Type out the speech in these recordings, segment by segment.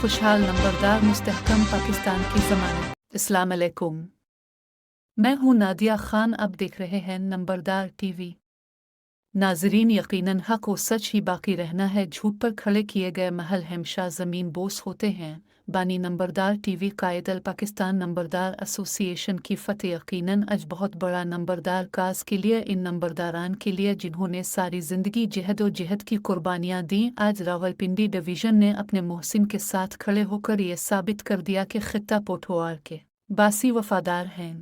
خوشحال نمبردار مستحکم پاکستان کی ضمانت۔ السلام علیکم، میں ہوں نادیہ خان، اب دیکھ رہے ہیں نمبردار ٹی وی۔ ناظرین، یقیناً حق و سچ ہی باقی رہنا ہے، جھوٹ پر کھڑے کیے گئے محل ہمیشہ زمین بوس ہوتے ہیں۔ بانی نمبردار ٹی وی قائد پاکستان نمبردار ایسوسی ایشن کی فتح یقیناً آج بہت بڑا نمبردار کاز کے لیے، ان نمبرداران کے لیے جنہوں نے ساری زندگی جہد و جہد کی قربانیاں دیں۔ آج راولپنڈی ڈویژن نے اپنے محسن کے ساتھ کھڑے ہو کر یہ ثابت کر دیا کہ خطہ پوٹھوار کے باسی وفادار ہیں۔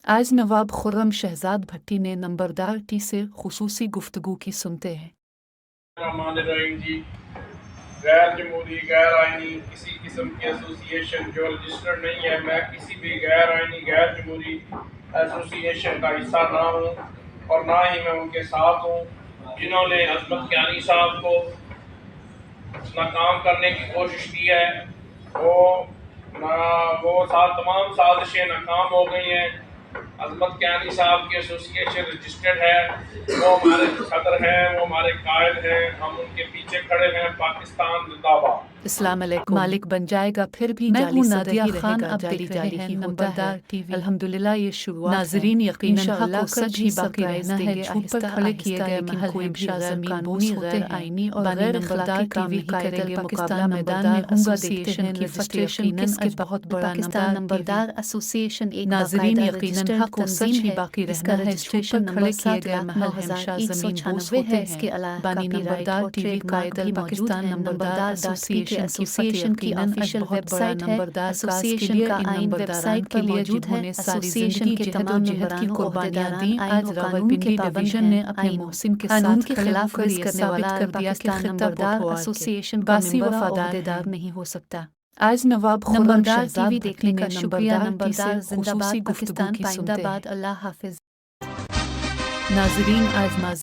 آج نواب خرم شہزاد بھٹی نے نمبردار ٹی سے خصوصی گفتگو کی، سنتے ہیں۔ الرحمن الرحیم جی، غیر جمہوری غیر آئینی کسی قسم کی ایسوسی ایشن جو رجسٹرڈ نہیں ہے، میں کسی بھی غیر آئینی غیر جمہوری ایسوسی ایشن کا حصہ نہ ہوں اور نہ ہی میں ان کے ساتھ ہوں جنہوں نے عظمت کیانی صاحب کو ناکام کرنے کی کوشش کی ہے۔ وہ تمام سازشیں ناکام ہو گئی ہیں۔ عظمت کیانی صاحب کی ایسوسی ایشن رجسٹرڈ ہے، وہ ہمارے صدر ہیں، وہ ہمارے قائد ہیں، ہم ان کے پیچھے کھڑے ہیں۔ پاکستان زندہ باد۔ السلام علیکم۔ مالک بن جائے گا پھر بھی میں ہوں نادیہ خان، اب دیکھ رہے ہیں نمبردار ٹی وی۔ الحمدللہ یہ شروعات ہے۔ ناظرین، یقیناً حق و سچ ہی باقی رہنا ہے، جھوٹ پر کھڑے کیے گئے محل ہمیشہ زمین بوس ہوتے ہیں۔ آئینی اور غیر اخلاقی کام نہیں کریں گے۔ مقابلہ میدان میں ہوں گا، دیکھتے ہیں رجسٹریشن کس کے بہت بڑا پاکستان نمبردار ایسوسی ایشن ایک ناظرین، باقاعدہ یقیناً حق و سچ ہی باقی رہنا ہے، جھوٹ پر کھڑے کیے گئے محل ہمیشہ زمین بوس ہوتے ہیں۔ بانی نمبردار ٹی وی قائد پاکستان نمبردار ایسوسی ایشن کی فتح کی آفیشیل ویب سائٹ ہے۔ ایسوسی ایشن کا آئین ویب سائٹ پر موجود ہے۔ ایسوسی ایشن کے تمام ممبران و عہدیداران آئین و قانون کے پابند ہیں۔ آئین و قانون کی خلاف ورزی کرنے والا پاکستان نمبردار ایسوسی ایشن کا ممبر و عہدیدار نہیں ہو سکتا۔ آج نواب خرم نمبردار ٹی شہزاد وی بھٹی دیکھنے نے کا شکریہ۔ نمبردار سے زندہ خصوصی باد، گفتگو پاکستان کی، پائندہ سنتے ہیں۔ باد۔ اللہ حافظ۔ ناظرین، آج